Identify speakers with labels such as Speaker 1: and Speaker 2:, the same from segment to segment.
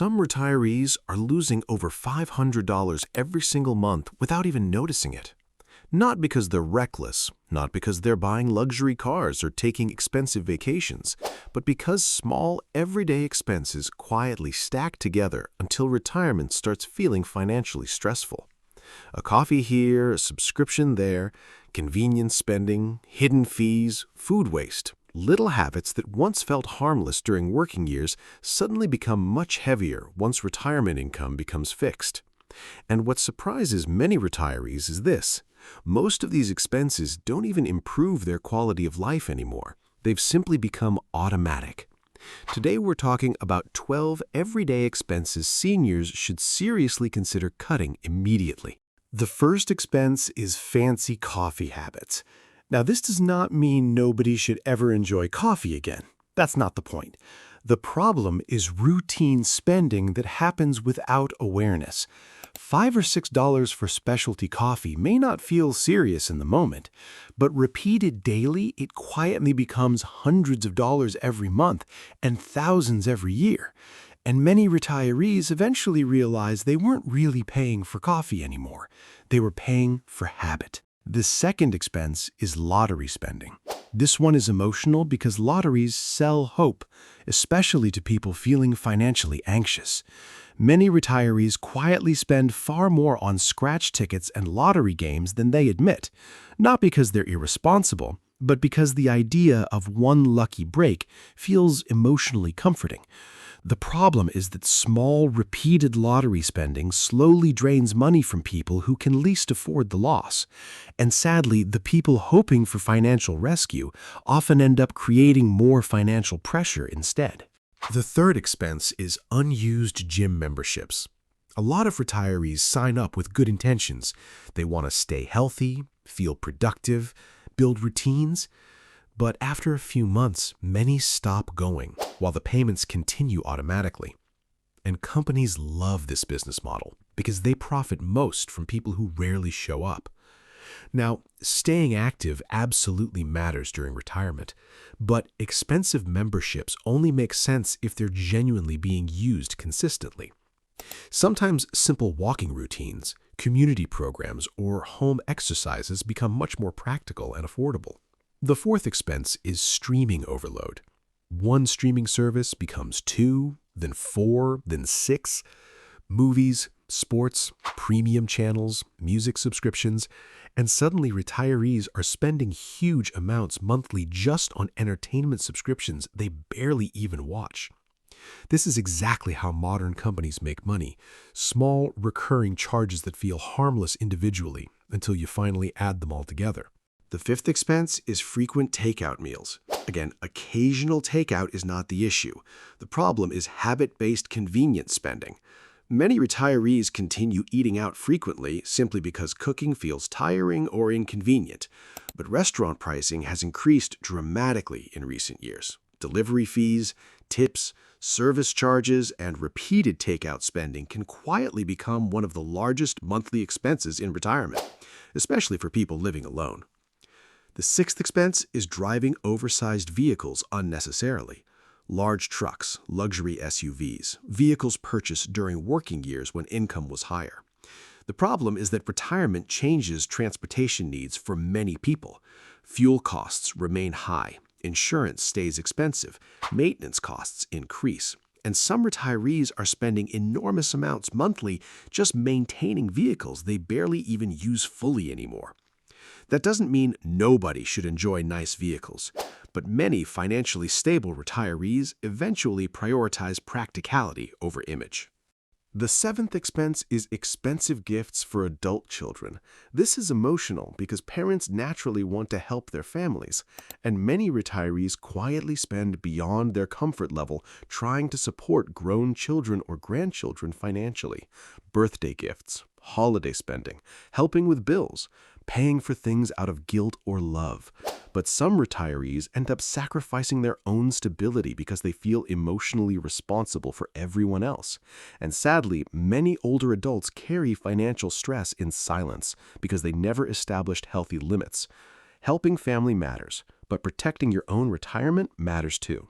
Speaker 1: Some retirees are losing over $500 every single month without even noticing it. Not because they're reckless, not because they're buying luxury cars or taking expensive vacations, but because small, everyday expenses quietly stack together until retirement starts feeling financially stressful. A coffee here, a subscription there, convenience spending, hidden fees, food waste. Little habits that once felt harmless during working years suddenly become much heavier once retirement income becomes fixed. And what surprises many retirees is this: most of these expenses don't even improve their quality of life anymore. They've simply become automatic. Today we're talking about 12 everyday expenses seniors should seriously consider cutting immediately. The first expense is fancy coffee habits. Now, this does not mean nobody should ever enjoy coffee again. That's not the point. The problem is routine spending that happens without awareness. $5 or $6 for specialty coffee may not feel serious in the moment, but repeated daily, it quietly becomes hundreds of dollars every month and thousands every year. And many retirees eventually realize they weren't really paying for coffee anymore. They were paying for habit. The second expense is lottery spending. This one is emotional because lotteries sell hope, especially to people feeling financially anxious. Many retirees quietly spend far more on scratch tickets and lottery games than they admit, not because they're irresponsible, but because the idea of one lucky break feels emotionally comforting. The problem is that small, repeated lottery spending slowly drains money from people who can least afford the loss. And sadly, the people hoping for financial rescue often end up creating more financial pressure instead. The third expense is unused gym memberships. A lot of retirees sign up with good intentions. They want to stay healthy, feel productive, build routines. But after a few months, many stop going, while the payments continue automatically. And companies love this business model because they profit most from people who rarely show up. Now, staying active absolutely matters during retirement, but expensive memberships only make sense if they're genuinely being used consistently. Sometimes simple walking routines, community programs, or home exercises become much more practical and affordable. The fourth expense is streaming overload. One streaming service becomes 2, then 4, then 6. Movies, sports, premium channels, music subscriptions, and suddenly retirees are spending huge amounts monthly just on entertainment subscriptions they barely even watch. This is exactly how modern companies make money: small, recurring charges that feel harmless individually until you finally add them all together. The fifth expense is frequent takeout meals. Again, occasional takeout is not the issue. The problem is habit-based convenience spending. Many retirees continue eating out frequently simply because cooking feels tiring or inconvenient. But restaurant pricing has increased dramatically in recent years. Delivery fees, tips, service charges, and repeated takeout spending can quietly become one of the largest monthly expenses in retirement, especially for people living alone. The sixth expense is driving oversized vehicles unnecessarily. Large trucks, luxury SUVs, vehicles purchased during working years when income was higher. The problem is that retirement changes transportation needs for many people. Fuel costs remain high, insurance stays expensive, maintenance costs increase, and some retirees are spending enormous amounts monthly just maintaining vehicles they barely even use fully anymore. That doesn't mean nobody should enjoy nice vehicles, but many financially stable retirees eventually prioritize practicality over image. The seventh expense is expensive gifts for adult children. This is emotional because parents naturally want to help their families, and many retirees quietly spend beyond their comfort level trying to support grown children or grandchildren financially. Birthday gifts, holiday spending, helping with bills, paying for things out of guilt or love. But some retirees end up sacrificing their own stability because they feel emotionally responsible for everyone else. And sadly, many older adults carry financial stress in silence because they never established healthy limits. Helping family matters, but protecting your own retirement matters too.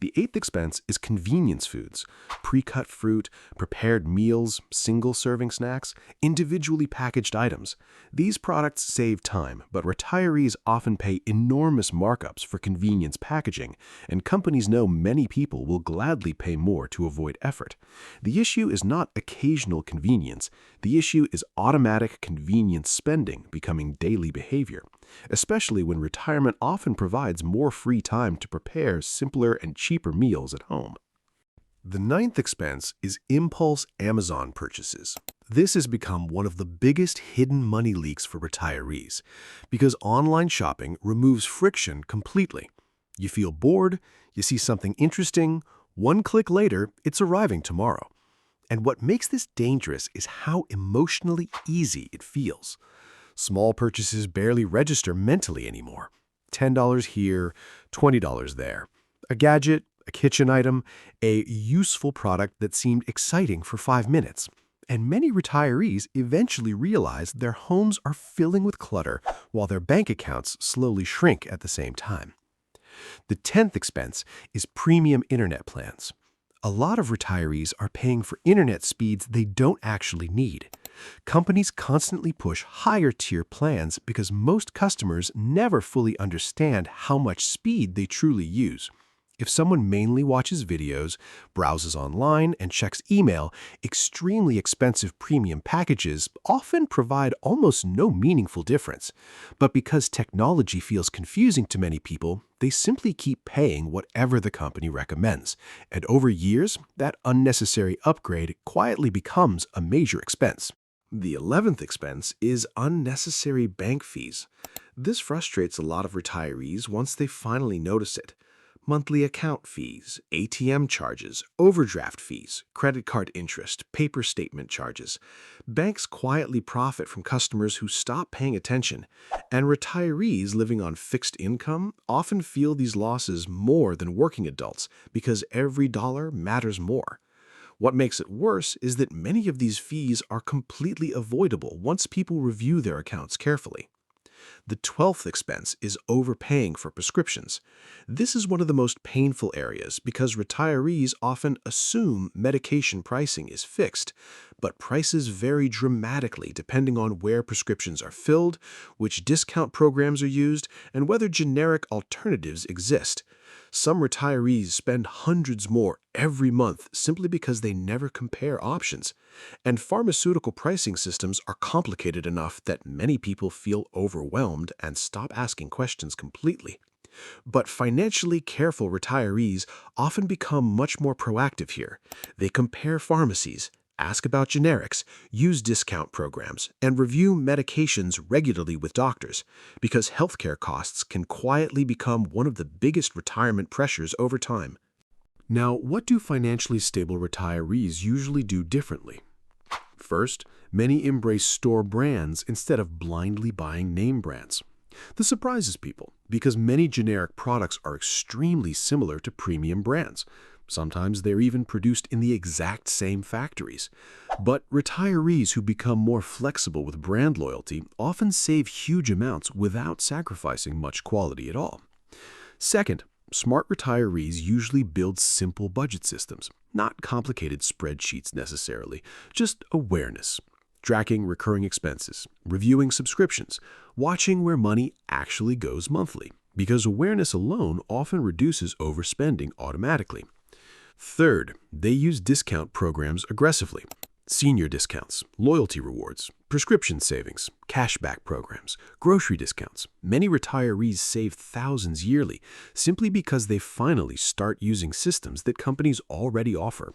Speaker 1: The eighth expense is convenience foods, pre-cut fruit, prepared meals, single-serving snacks, individually packaged items. These products save time, but retirees often pay enormous markups for convenience packaging, and companies know many people will gladly pay more to avoid effort. The issue is not occasional convenience. The issue is automatic convenience spending becoming daily behavior, especially when retirement often provides more free time to prepare simpler and cheaper meals at home. The ninth expense is impulse Amazon purchases. This has become one of the biggest hidden money leaks for retirees because online shopping removes friction completely. You feel bored, you see something interesting, one click later, it's arriving tomorrow. And what makes this dangerous is how emotionally easy it feels. Small purchases barely register mentally anymore. $10 here, $20 there. A gadget, a kitchen item, a useful product that seemed exciting for 5 minutes. And many retirees eventually realize their homes are filling with clutter while their bank accounts slowly shrink at the same time. The 10th expense is premium internet plans. A lot of retirees are paying for internet speeds they don't actually need. Companies constantly push higher-tier plans because most customers never fully understand how much speed they truly use. If someone mainly watches videos, browses online, and checks email, extremely expensive premium packages often provide almost no meaningful difference. But because technology feels confusing to many people, they simply keep paying whatever the company recommends. And over years, that unnecessary upgrade quietly becomes a major expense. The 11th expense is unnecessary bank fees. This frustrates a lot of retirees once they finally notice it. Monthly account fees, ATM charges, overdraft fees, credit card interest, paper statement charges. Banks quietly profit from customers who stop paying attention, and retirees living on fixed income often feel these losses more than working adults because every dollar matters more. What makes it worse is that many of these fees are completely avoidable once people review their accounts carefully. The 12th expense is overpaying for prescriptions. This is one of the most painful areas because retirees often assume medication pricing is fixed, but prices vary dramatically depending on where prescriptions are filled, which discount programs are used, and whether generic alternatives exist. Some retirees spend hundreds more every month simply because they never compare options. And pharmaceutical pricing systems are complicated enough that many people feel overwhelmed and stop asking questions completely. But financially careful retirees often become much more proactive here. They compare pharmacies, ask about generics, use discount programs, and review medications regularly with doctors, because healthcare costs can quietly become one of the biggest retirement pressures over time. Now, what do financially stable retirees usually do differently? First, many embrace store brands instead of blindly buying name brands. This surprises people because many generic products are extremely similar to premium brands. Sometimes they're even produced in the exact same factories. But retirees who become more flexible with brand loyalty often save huge amounts without sacrificing much quality at all. Second, smart retirees usually build simple budget systems, not complicated spreadsheets necessarily, just awareness. Tracking recurring expenses, reviewing subscriptions, watching where money actually goes monthly, because awareness alone often reduces overspending automatically. Third, they use discount programs aggressively. Senior discounts, loyalty rewards, prescription savings, cashback programs, grocery discounts. Many retirees save thousands yearly simply because they finally start using systems that companies already offer.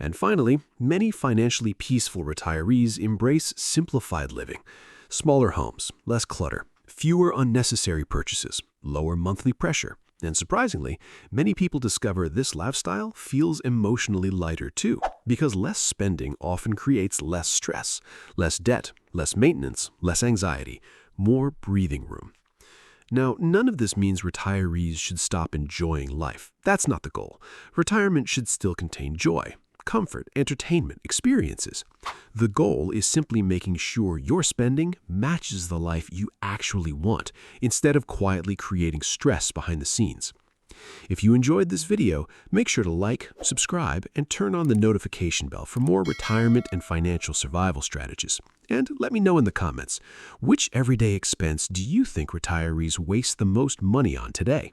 Speaker 1: And finally, many financially peaceful retirees embrace simplified living. Smaller homes, less clutter, fewer unnecessary purchases, lower monthly pressure. And surprisingly, many people discover this lifestyle feels emotionally lighter too, because less spending often creates less stress, less debt, less maintenance, less anxiety, more breathing room. Now, none of this means retirees should stop enjoying life. That's not the goal. Retirement should still contain joy, comfort, entertainment, experiences. The goal is simply making sure your spending matches the life you actually want, instead of quietly creating stress behind the scenes. If you enjoyed this video, make sure to like, subscribe, and turn on the notification bell for more retirement and financial survival strategies. And let me know in the comments, which everyday expense do you think retirees waste the most money on today?